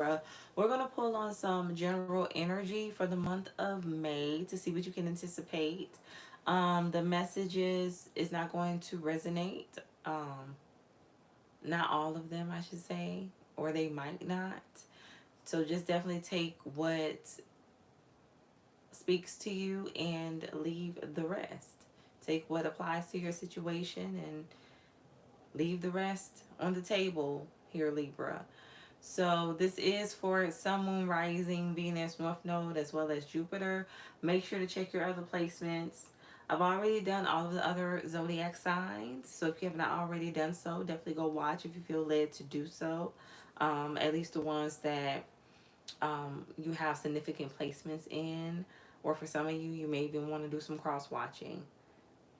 Libra. We're going to pull on some general energy for the month of May to see what you can anticipate. The messages is not going to resonate. Um, Not all of them, I should say, or they might not. So just definitely take what speaks to you and leave the rest. Take what applies to your situation and leave the rest on the table here, Libra. So this is for Sun, Moon, Rising, Venus, North Node, as well as Jupiter. Make sure to check your other placements. I've already done all of the other zodiac signs, so if you have not already done so, definitely go watch if you feel led to do so. At least the ones that you have significant placements in, or for some of you, you may even want to do some cross watching.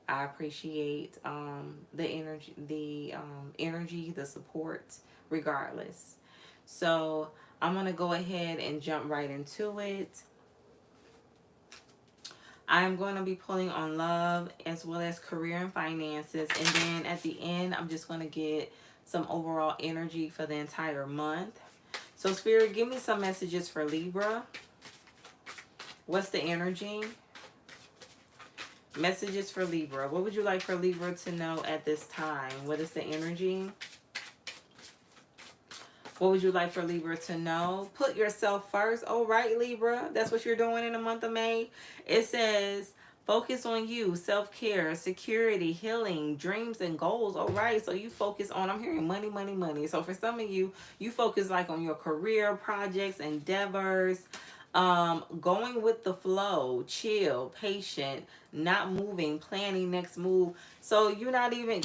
I appreciate the energy, the support, regardless. So I'm gonna go ahead and jump right into it. I'm going to be pulling on love as well as career and finances, and then at the end, I'm just going to get some overall energy for the entire month. So, Spirit, give me some messages for Libra. What's the energy? Messages for Libra. What would you like for Libra to know at this time? What is the energy? What would you like for Libra to know? Put yourself first. All right, Libra. That's what you're doing in the month of May. It says, focus on you, self-care, security, healing, dreams, and goals. All right. So you focus on, I'm hearing money, money, money. So for some of you, you focus like on your career, projects, endeavors, going with the flow, chill, patient, not moving, planning next move. So you're not even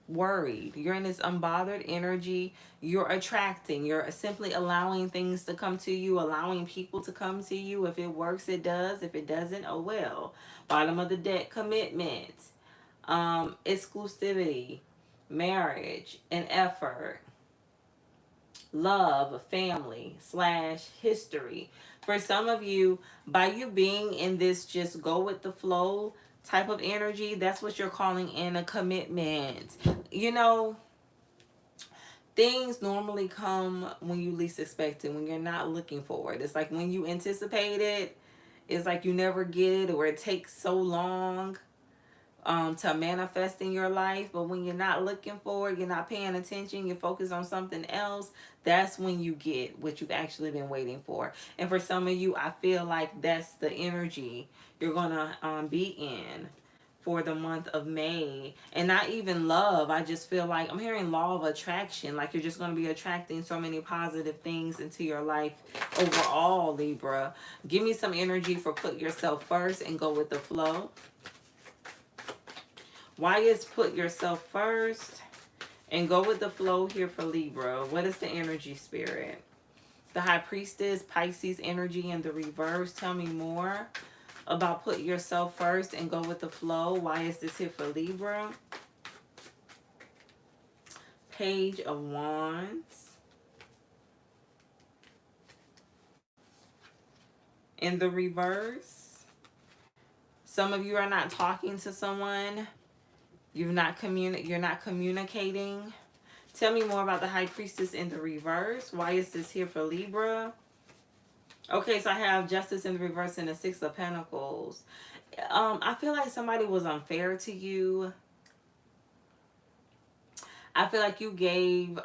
worried. You're in this unbothered energy. You're attracting. You're simply allowing things to come to you, allowing people to come to you. If it works, it does. If it doesn't, oh well. Bottom of the deck, commitment, exclusivity, marriage, and effort, love, family, slash history. For some of you, by you being in this just go with the flow type of energy, that's what you're calling in a commitment. You know, things normally come when you least expect it, when you're not looking for it. It's like when you anticipate it, it's like you never get it, or it takes so long to manifest in your life. But when you're not looking for it, you're not paying attention, you're focused on something else, that's when you get what you've actually been waiting for. And for some of you, I feel like that's the energy you're gonna be in for the month of May. And not even love, I just feel like I'm hearing law of attraction, like you're just going to be attracting so many positive things into your life overall, Libra. Give me some energy for put yourself first and go with the flow. Why is put yourself first and go with the flow here for Libra? What is the energy, Spirit? The High Priestess, Pisces energy in the reverse. Tell me more about put yourself first and go with the flow. Why is this here for Libra? Page of Wands. In the reverse, some of you are not talking to someone. You're not communicating. Tell me more about the High Priestess in the reverse. Why is this here for Libra? Okay, so I have Justice in the reverse and the Six of Pentacles. I feel like somebody was unfair to you. I feel like you gave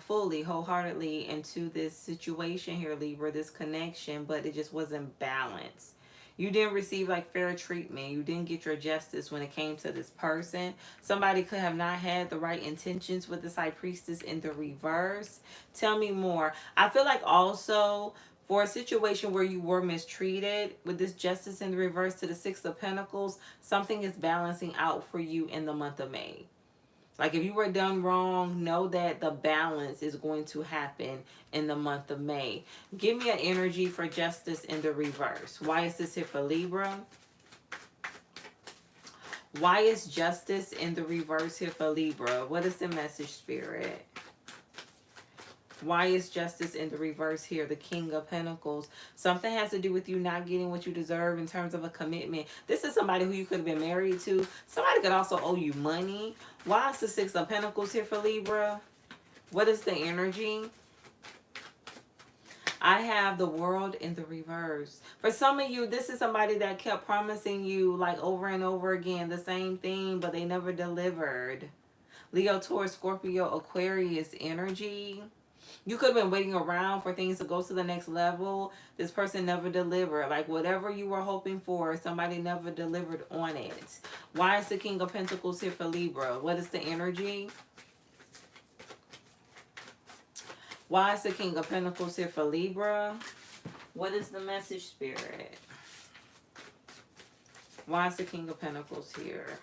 fully, wholeheartedly into this situation here, Libra, this connection, but it just wasn't balanced. You didn't receive like fair treatment. You didn't get your justice when it came to this person. Somebody could have not had the right intentions with this High Priestess in the reverse. Tell me more. I feel like also for a situation where you were mistreated with this Justice in the reverse to the Six of Pentacles, something is balancing out for you in the month of May. Like if you were done wrong, know that the balance is going to happen in the month of May. Give me an energy for Justice in the reverse. Why is this here for Libra? Why is Justice in the reverse here for Libra? What is the message, Spirit? Why is Justice in the reverse here? The King of Pentacles. Something has to do with you not getting what you deserve in terms of a commitment. This is somebody who you could have been married to. Somebody could also owe you money. Why is the Six of Pentacles here for Libra? What is the energy? I have the World in the reverse. For some of you, this is somebody that kept promising you like over and over again the same thing, but they never delivered. Leo, Taurus, Scorpio, Aquarius energy. You could have been waiting around for things to go to the next level. This person never delivered. Like whatever you were hoping for, somebody never delivered on it. Why is the King of Pentacles here for Libra? What is the energy? Why is the King of Pentacles here for Libra? What is the message, Spirit? Why is the King of Pentacles here?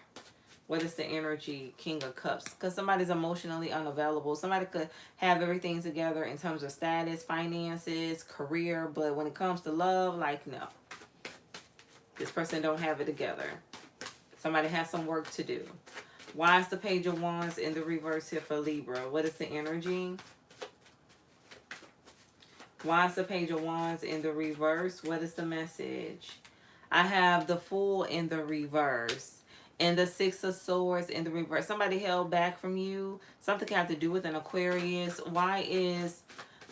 What is the energy? King of Cups. Because somebody's emotionally unavailable. Somebody could have everything together in terms of status, finances, career. But when it comes to love, like, no. This person don't have it together. Somebody has some work to do. Why is the Page of Wands in the reverse here for Libra? What is the energy? Why is the Page of Wands in the reverse? What is the message? I have the Fool in the reverse. And the Six of Swords in the reverse. Somebody held back from you. Something can have to do with an Aquarius. Why is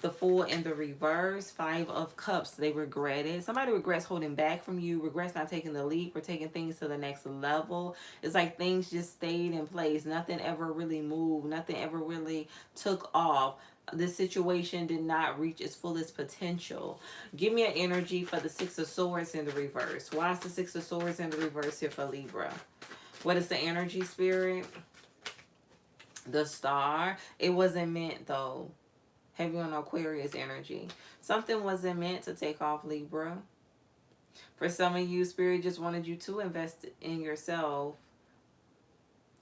the Fool in the reverse? Five of Cups. They regret it. Somebody regrets holding back from you. Regrets not taking the leap or taking things to the next level. It's like things just stayed in place. Nothing ever really moved. Nothing ever really took off. This situation did not reach its fullest potential. Give me an energy for the Six of Swords in the reverse. Why is the Six of Swords in the reverse here for Libra? What is the energy, Spirit? The Star. It wasn't meant, though. Heavy on Aquarius energy. Something wasn't meant to take off, Libra. For some of you, Spirit just wanted you to invest in yourself.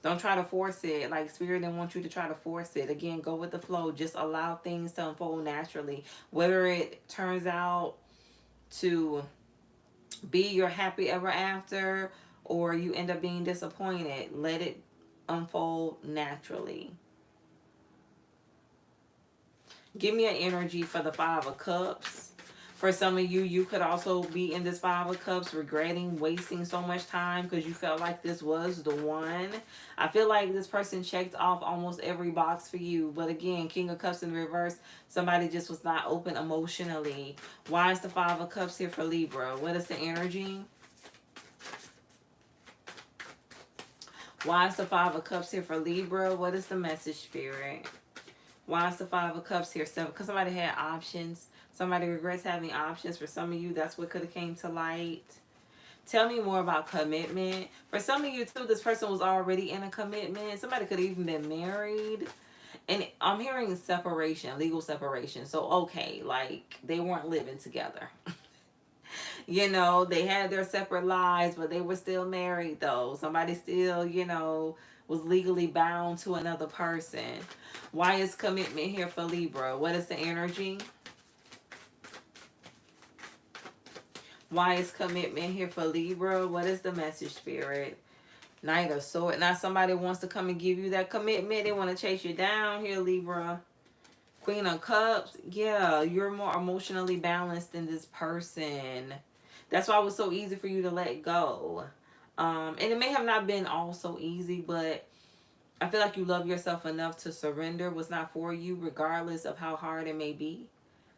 Don't try to force it. Like, Spirit didn't want you to try to force it. Again, go with the flow. Just allow things to unfold naturally. Whether it turns out to be your happy ever after or you end up being disappointed, let it unfold naturally. Give me an energy for the Five of Cups. For some of you, you could also be in this Five of Cups regretting wasting so much time because you felt like this was the one. I feel like this person checked off almost every box for you. But again, King of Cups in reverse, somebody just was not open emotionally. Why is the Five of Cups here for Libra? What is the energy? Why is the Five of Cups here for Libra? What is the message, Spirit? Why is the Five of Cups here? Because somebody had options. Somebody regrets having options. For some of you, that's what could have came to light. Tell me more about commitment. For some of you, too, this person was already in a commitment. Somebody could have even been married. And I'm hearing separation, legal separation. So, okay, like, they weren't living together. You know, they had their separate lives, but they were still married, though. Somebody still, you know, was legally bound to another person. Why is commitment here for Libra? What is the energy? Why is commitment here for Libra? What is the message, Spirit? Knight of Swords. Now somebody wants to come and give you that commitment. They want to chase you down here, Libra. Queen of Cups. Yeah, you're more emotionally balanced than this person. That's why it was so easy for you to let go. And it may have not been all so easy, but I feel like you love yourself enough to surrender what's not for you, regardless of how hard it may be.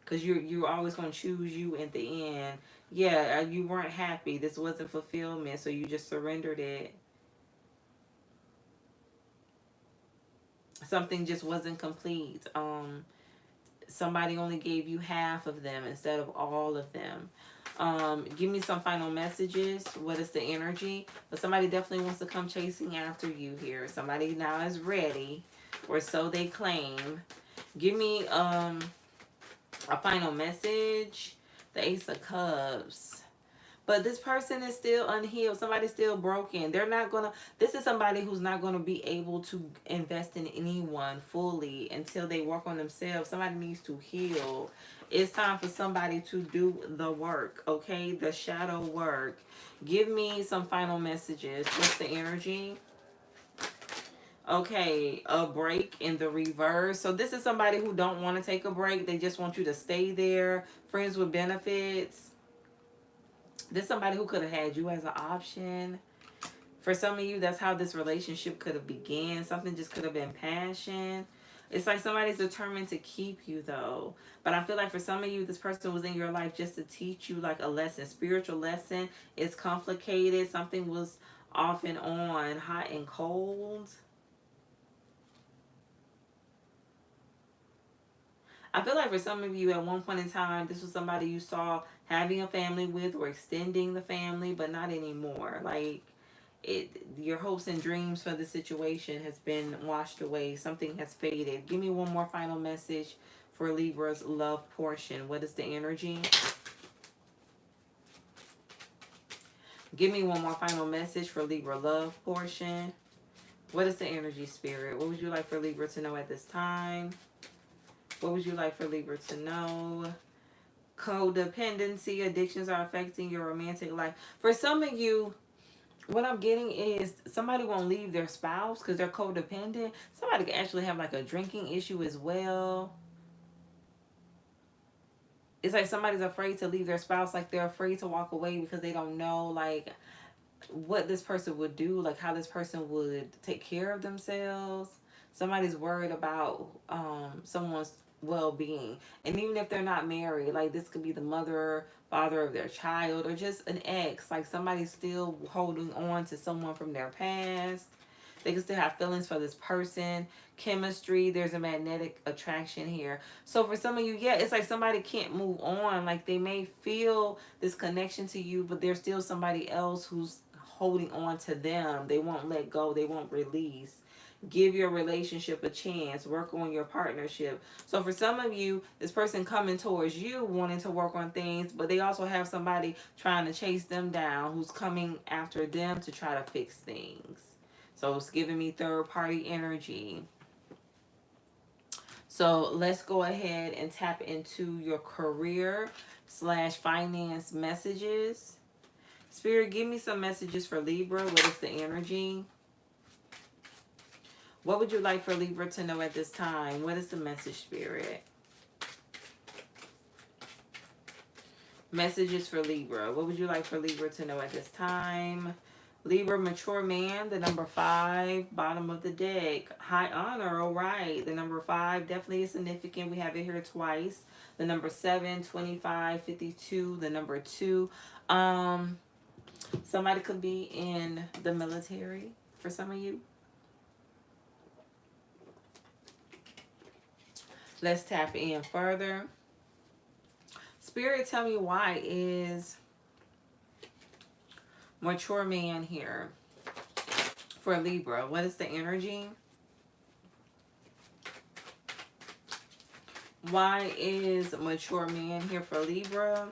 Because you're always going to choose you at the end. Yeah, you weren't happy. This wasn't fulfillment, so you just surrendered it. Something just wasn't complete. Somebody only gave you half of them instead of all of them. Give me some final messages. What is the energy? But somebody definitely wants to come chasing after you here. Somebody now is ready, or so they claim. Give me a final message. The Ace of Cups. But this person is still unhealed. Somebody's still broken. They're not going to... This is somebody who's not going to be able to invest in anyone fully until they work on themselves. Somebody needs to heal. It's time for somebody to do the work, okay? The shadow work. Give me some final messages. What's the energy? Okay, a break in the reverse. So this is somebody who don't want to take a break. They just want you to stay there. Friends with benefits. This is somebody who could have had you as an option. For some of you, that's how this relationship could have began. Something just could have been passion. It's like somebody's determined to keep you though. But I feel like for some of you, this person was in your life just to teach you like a lesson, spiritual lesson. It's complicated. Something was off and on, hot and cold. I feel like for some of you at one point in time, this was somebody you saw having a family with or extending the family, but not anymore. Like your hopes and dreams for the situation has been washed away. Something has faded. Give me one more final message for Libra's love portion. What is the energy? Give me one more final message for Libra love portion. What is the energy, Spirit? What would you like for Libra to know at this time? What would you like for Libra to know? Codependency, addictions are affecting your romantic life. For some of you, what I'm getting is somebody won't leave their spouse because they're codependent. Somebody could actually have like a drinking issue as well. It's like somebody's afraid to leave their spouse, like they're afraid to walk away because they don't know like what this person would do, like how this person would take care of themselves. Somebody's worried about someone's well-being, and even if they're not married, like this could be the mother, father of their child, or just an ex, like somebody's still holding on to someone from their past. They can still have feelings for this person, chemistry. There's a magnetic attraction here. So for some of you, yeah, it's like somebody can't move on. Like they may feel this connection to you, but there's still somebody else who's holding on to them. They won't let go. They won't release. Give your relationship a chance. Work on your partnership. So for some of you, this person coming towards you wanting to work on things, but they also have somebody trying to chase them down who's coming after them to try to fix things. So it's giving me third party energy. So let's go ahead and tap into your career / finance messages. Spirit, give me some messages for Libra. What is the energy? What would you like for Libra to know at this time? What is the message, Spirit? Messages for Libra. What would you like for Libra to know at this time? Libra, mature man, the number 5, bottom of the deck. High honor, all right. The number 5 definitely is significant. We have it here twice. The number 7, 25, 52, the number 2. Somebody could be in the military for some of you. Let's tap in further. Spirit, tell me why is mature man here for Libra? What is the energy? Why is mature man here for Libra?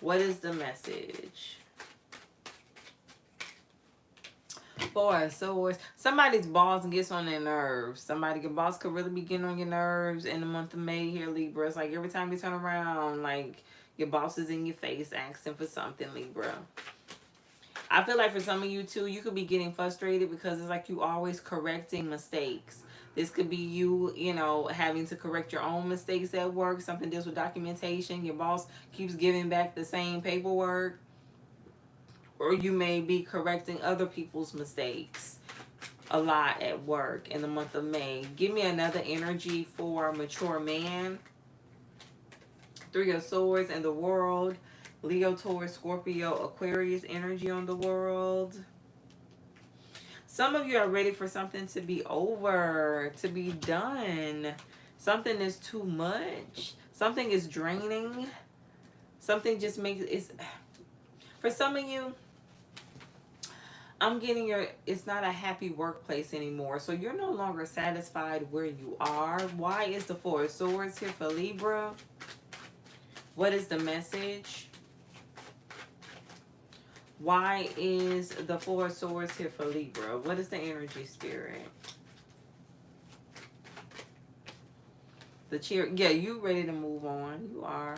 What is the message? 4 of Swords. Somebody's boss gets on their nerves. Your boss could really be getting on your nerves in the month of May here, Libra. It's like every time you turn around, like your boss is in your face asking for something, Libra. I feel like for some of you too, you could be getting frustrated because it's like you always correcting mistakes. This could be you, having to correct your own mistakes at work. Something deals with documentation. Your boss keeps giving back the same paperwork. Or you may be correcting other people's mistakes a lot at work in the month of May. Give me another energy for mature man. 3 of Swords and the World. Leo, Taurus, Scorpio, Aquarius energy on the world. Some of you are ready for something to be over, to be done. Something is too much. Something is draining. Something just makes it. For some of you, I'm getting it's not a happy workplace anymore. So you're no longer satisfied where you are. Why is the 4 of Swords here for Libra? What is the message? Why is the 4 of Swords here for Libra? What is the energy, Spirit? The cheer. Yeah, you ready to move on. You are.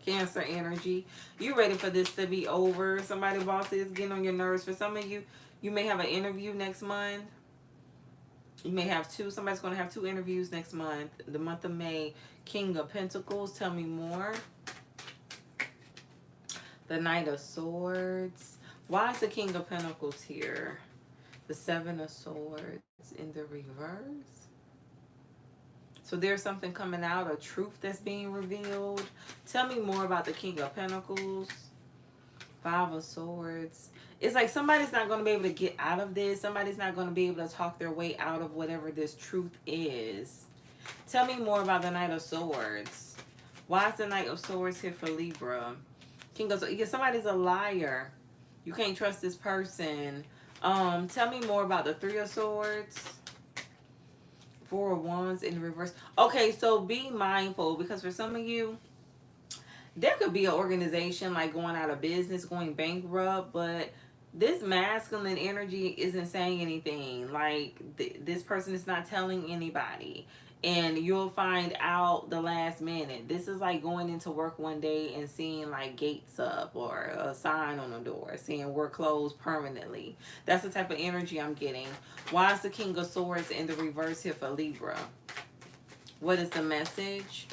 Cancer energy. You ready for this to be over. Somebody boss is getting on your nerves. For some of you, you may have an interview next month. You may have 2. Somebody's going to have 2 interviews next month. The month of May. King of Pentacles. Tell me more. The Knight of Swords. Why is the King of Pentacles here? The Seven of Swords in the reverse. So there's something coming out, a truth that's being revealed. Tell me more about the King of Pentacles. Five of Swords. It's like somebody's not going to be able to get out of this. Somebody's not going to be able to talk their way out of whatever this truth is. Tell me more about the Knight of Swords. Why is the Knight of Swords here for Libra? King of Swords. Yeah, somebody's a liar. You can't trust this person. Tell me more about the Three of Swords. Four of Wands in reverse. Okay, so be mindful, because for some of you, there could be an organization like going out of business, going bankrupt, but this masculine energy isn't saying anything. Like this person is not telling anybody, and you'll find out the last minute. This is like going into work one day and seeing like gates up or a sign on the door saying we're closed permanently. That's the type of energy I'm getting. Why is the King of Swords in the reverse here for Libra? What is the message?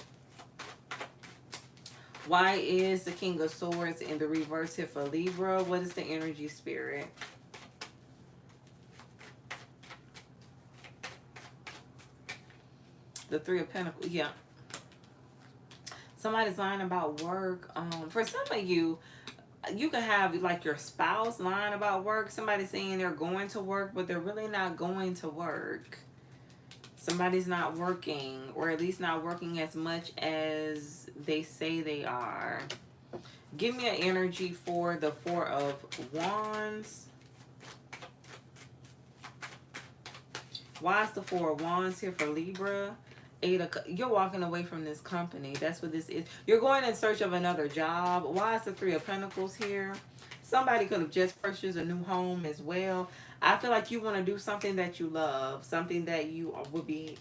Why is the King of Swords in the reverse here for Libra? What is the energy, spirit? The Three of Pentacles. Yeah. Somebody's lying about work. For some of you, you can have like your spouse lying about work. Somebody saying they're going to work, but they're really not going to work. Somebody's not working, or at least not working as much as they say they are. Give me an energy for the Four of Wands. Why is the Four of Wands here for Libra? You're walking away from this company. That's what this is. You're going in search of another job. Why is the Three of Pentacles here? Somebody could have just purchased a new home as well. I feel like you want to do something that you love, something that you would be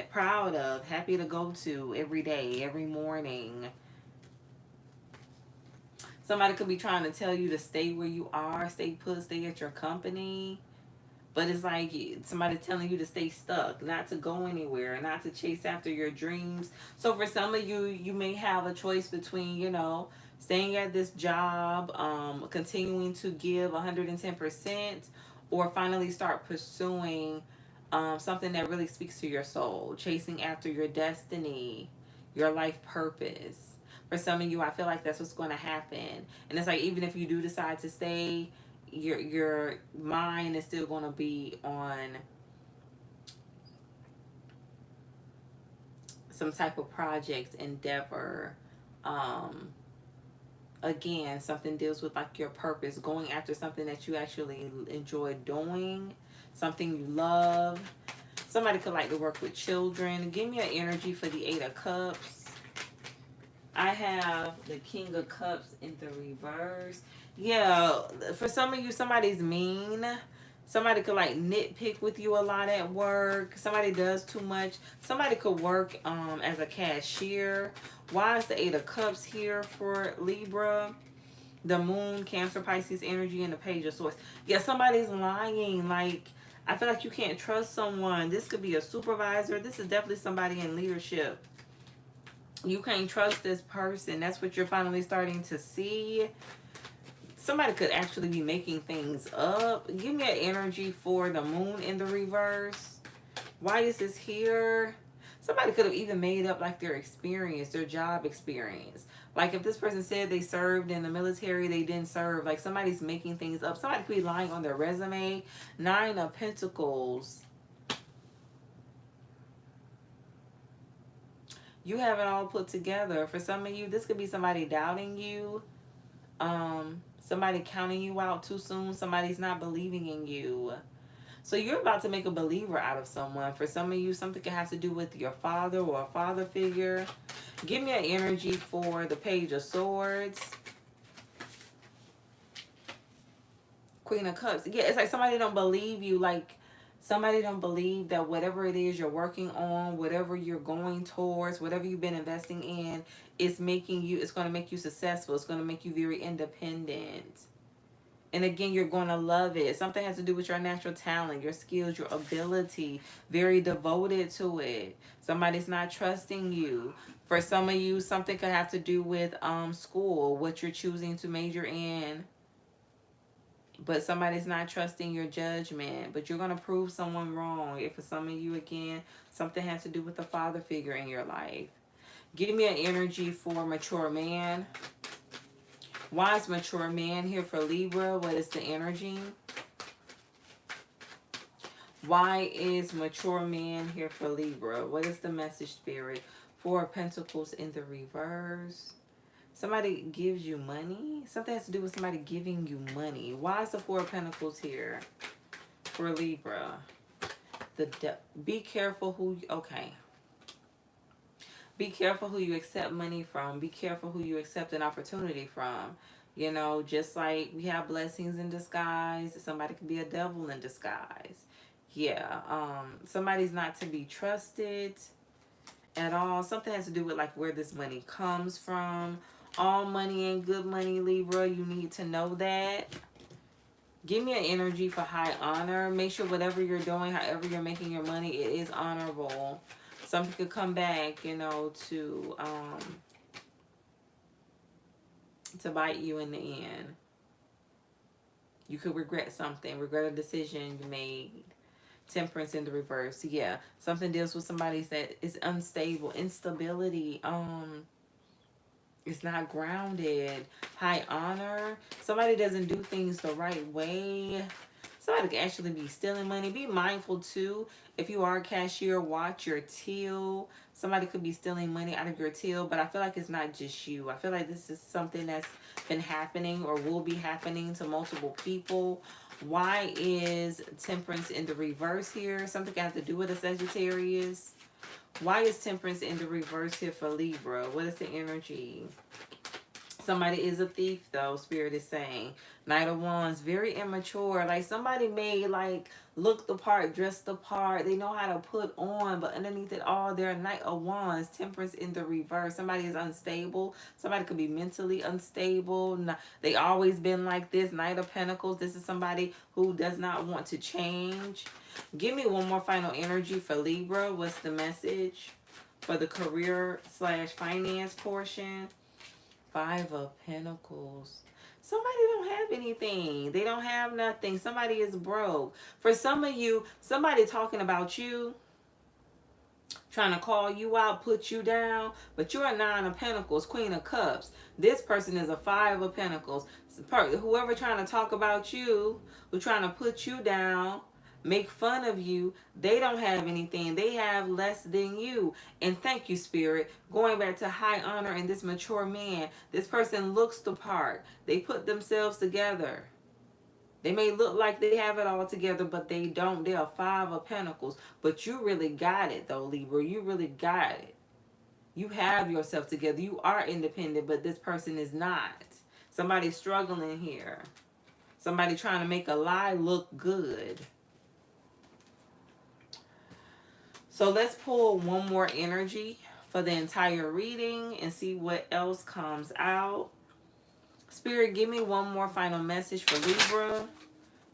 proud of, happy to go to every day, every morning. Somebody could be trying to tell you to stay where you are, stay put, stay at your company. But it's like somebody's telling you to stay stuck, not to go anywhere, not to chase after your dreams. So for some of you, you may have a choice between, you know, staying at this job, continuing to give 110%, or finally start pursuing something that really speaks to your soul, chasing after your destiny, your life purpose. For some of you, I feel like that's what's going to happen. And it's like, even if you do decide to stay, your mind is still going to be on some type of project, endeavor. Again, something deals with like your purpose, going after something that you actually enjoy doing, something you love. Somebody could like to work with children. Give me an energy for the Eight of Cups. I have the King of Cups in the reverse. Yeah, for some of you, somebody's mean. Somebody could like nitpick with you a lot at work. Somebody does too much. Somebody could work as a cashier. Why is the Eight of Cups here for Libra? The Moon, Cancer, Pisces energy, and the Page of Swords. Yeah, somebody's lying. Like, I feel like you can't trust someone. This could be a supervisor. This is definitely somebody in leadership. You can't trust this person. That's what you're finally starting to see. Somebody could actually be making things up. Give me an energy for the Moon in the reverse. Why is this here? Somebody could have even made up like their experience, their job experience. Like if this person said they served in the military, they didn't serve. Like somebody's making things up. Somebody could be lying on their resume. Nine of Pentacles. You have it all put together. For some of you, this could be somebody doubting you. Somebody counting you out too soon. Somebody's not believing in you. So you're about to make a believer out of someone. For some of you, something could have to do with your father or a father figure. Give me an energy for the Page of Swords. Queen of Cups. Yeah, it's like somebody don't believe you. Like somebody don't believe that whatever it is you're working on, whatever you're going towards, whatever you've been investing in, it's making you, it's going to make you successful. It's going to make you very independent. And again, you're going to love it. Something has to do with your natural talent, your skills, your ability. Very devoted to it. Somebody's not trusting you. For some of you, something could have to do with school, what you're choosing to major in. But somebody's not trusting your judgment. But you're going to prove someone wrong. If for some of you, again, something has to do with the father figure in your life. Give me an energy for mature man. Why is mature man here for Libra? What is the energy? Why is mature man here for Libra? What is the message, Spirit? Four of Pentacles in the reverse. Somebody gives you money. Something has to do with somebody giving you money. Why is the Four of Pentacles here for Libra? Be careful who... Okay. Be careful who you accept money from. Be careful who you accept an opportunity from. You know, just like we have blessings in disguise, somebody could be a devil in disguise. Yeah, somebody's not to be trusted at all. Something has to do with like where this money comes from. All money ain't good money, Libra. You need to know that. Give me an energy for high honor. Make sure whatever you're doing, however you're making your money, it is honorable. Something could come back, you know, to bite you in the end. You could regret something, regret a decision you made. Temperance in the reverse. Yeah, something deals with somebody that is unstable, instability. It's not grounded. High honor. Somebody doesn't do things the right way. Somebody could actually be stealing money. Be mindful too. If you are a cashier, watch your till. Somebody could be stealing money out of your till, but I feel like it's not just you. I feel like this is something that's been happening or will be happening to multiple people. Why is temperance in the reverse here? Something got to do with a Sagittarius. Why is temperance in the reverse here for Libra? What is the energy? Somebody is a thief, though, Spirit is saying. Knight of Wands, very immature. Like, somebody may, like, look the part, dress the part. They know how to put on, but underneath it all, they're a Knight of Wands. Temperance in the reverse. Somebody is unstable. Somebody could be mentally unstable. They always been like this. Knight of Pentacles. This is somebody who does not want to change. Give me one more final energy for Libra. What's the message for the career/finance portion? Five of Pentacles. Somebody don't have anything. They don't have nothing. Somebody is broke. For some of you, somebody talking about you, trying to call you out, put you down, but you're a Nine of Pentacles, Queen of Cups. This person is a Five of Pentacles. Whoever trying to talk about you, who trying to put you down, make fun of you, they don't have anything. They have less than you. And thank you, Spirit. Going back to high honor and this mature man, this person looks the part. They put themselves together. They may look like they have it all together, but they don't. They're a Five of Pentacles. But you really got it, though, Libra. You really got it. You have yourself together. You are independent, but this person is not. Somebody's struggling here. Somebody trying to make a lie look good. So let's pull one more energy for the entire reading and see what else comes out. Spirit, give me one more final message for Libra.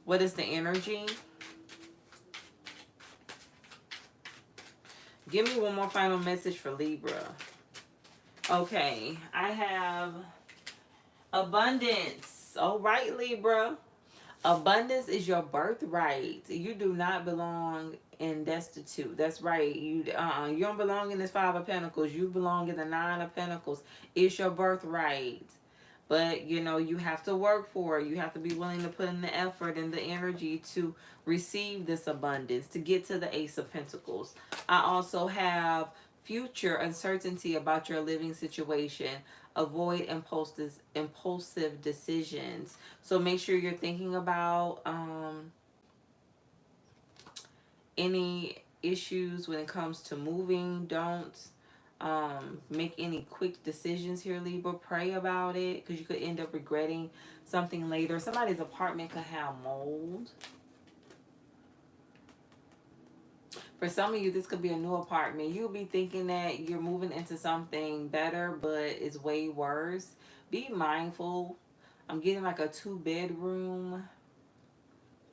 What is the energy? Give me one more final message for Libra. Okay, I have abundance. All right, Libra. Abundance is your birthright. You do not belong in destitute. That's right. You don't belong in this Five of Pentacles. You belong in the Nine of Pentacles. It's your birthright. But, you know, you have to work for it. You have to be willing to put in the effort and the energy to receive this abundance, to get to the Ace of Pentacles. I also have future uncertainty about your living situation. Avoid impulsive decisions. So make sure you're thinking about any issues when it comes to moving. Don't make any quick decisions here, Libra. Pray about it, because you could end up regretting something later. Somebody's apartment could have mold. For some of you, this could be a new apartment. You'll be thinking that you're moving into something better, but it's way worse. Be mindful. I'm getting like a 2-bedroom.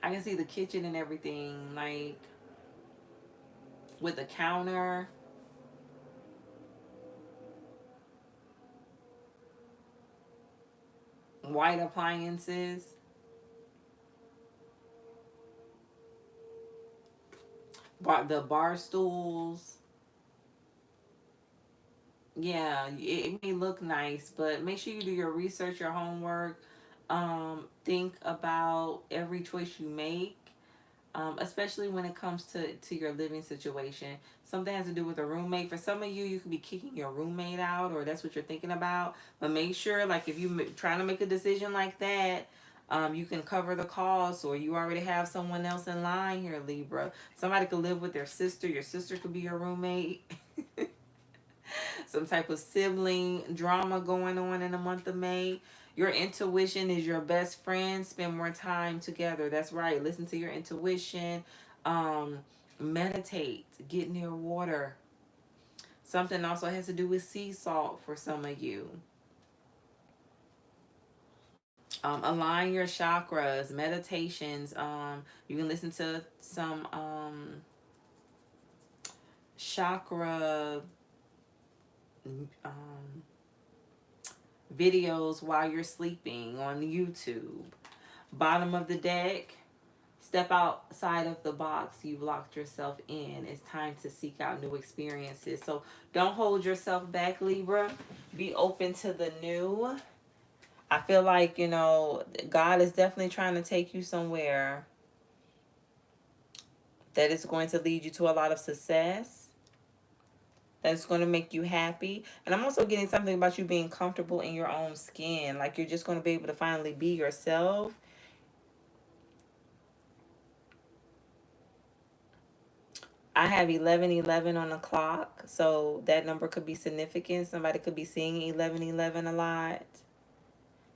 I can see the kitchen and everything, like with a counter. White appliances. the bar stools. Yeah, it may look nice, but make sure you do your research, your homework. Think about every choice you make, especially when it comes to your living situation. Something has to do with a roommate. For some of you, you could be kicking your roommate out, or that's what you're thinking about. But make sure, like, if you're trying to make a decision like that, you can cover the cost, or you already have someone else in line here, Libra. Somebody could live with their sister. Your sister could be your roommate. Some type of sibling drama going on in the month of May. Your intuition is your best friend. Spend more time together. That's right. Listen to your intuition. Um, Meditate. Get near water. Something also has to do with sea salt for some of you. Align your chakras. Meditations. You can listen to some chakra um, videos while you're sleeping on YouTube. Bottom of the deck, step outside of the box you've locked yourself in. It's time to seek out new experiences. So don't hold yourself back, Libra. Be open to the new. I feel like, God is definitely trying to take you somewhere that is going to lead you to a lot of success. That's going to make you happy. And I'm also getting something about you being comfortable in your own skin. Like you're just going to be able to finally be yourself. I have 1111 on the clock, so that number could be significant. Somebody could be seeing 1111 a lot.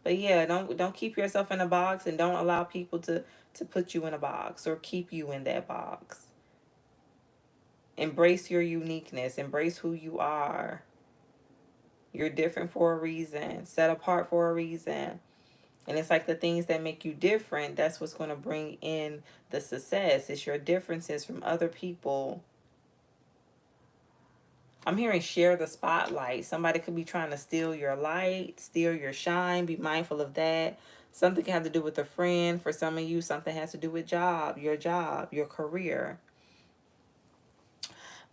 But yeah, don't keep yourself in a box, and don't allow people to put you in a box or keep you in that box. Embrace your uniqueness. Embrace who you are. You're different for a reason. Set apart for a reason. And it's like the things that make you different, that's what's going to bring in the success. It's your differences from other people. I'm hearing share the spotlight. Somebody could be trying to steal your light, steal your shine. Be mindful of that. Something can have to do with a friend. For some of you, something has to do with job, your career.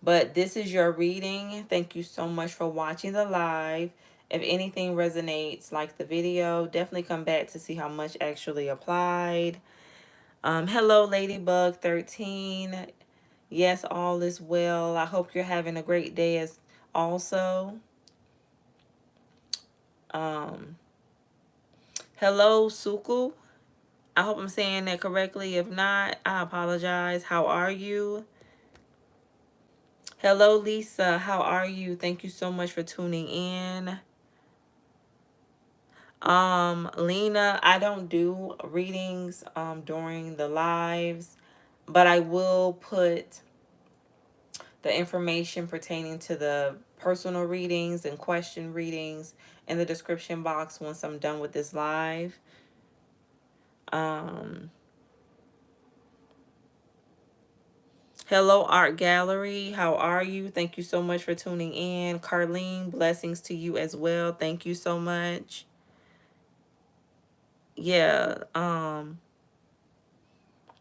But this is your reading. Thank you so much for watching the live. If anything resonates, like the video, definitely come back to see how much actually applied. Hello, Ladybug 13. Yes, all is well. I hope you're having a great day as also. Um, Hello, Suku. I hope I'm saying that correctly. If not, I apologize. How are you? Hello, Lisa. How are you? Thank you so much for tuning in. Lena, I don't do readings during the lives, but I will put the information pertaining to the personal readings and question readings in the description box once I'm done with this live. Um, Hello, Art Gallery. How are you? Thank you so much for tuning in. Carlene, blessings to you as well. Thank you so much. Yeah,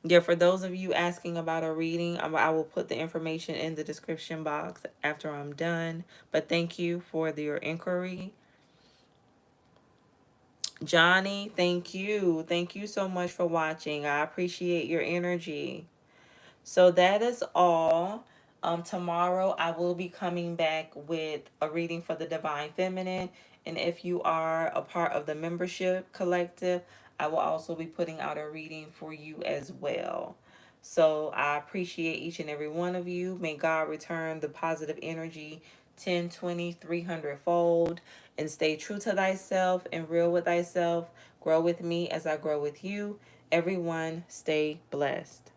yeah, for those of you asking about a reading, I will put the information in the description box after I'm done. But thank you for your inquiry. Johnny, thank you. Thank you so much for watching. I appreciate your energy. So that is all. Tomorrow I will be coming back with a reading for the Divine Feminine. And if you are a part of the membership collective, I will also be putting out a reading for you as well. So I appreciate each and every one of you. May God return the positive energy 10, 20, 300 fold. And stay true to thyself and real with thyself. Grow with me as I grow with you. Everyone, stay blessed.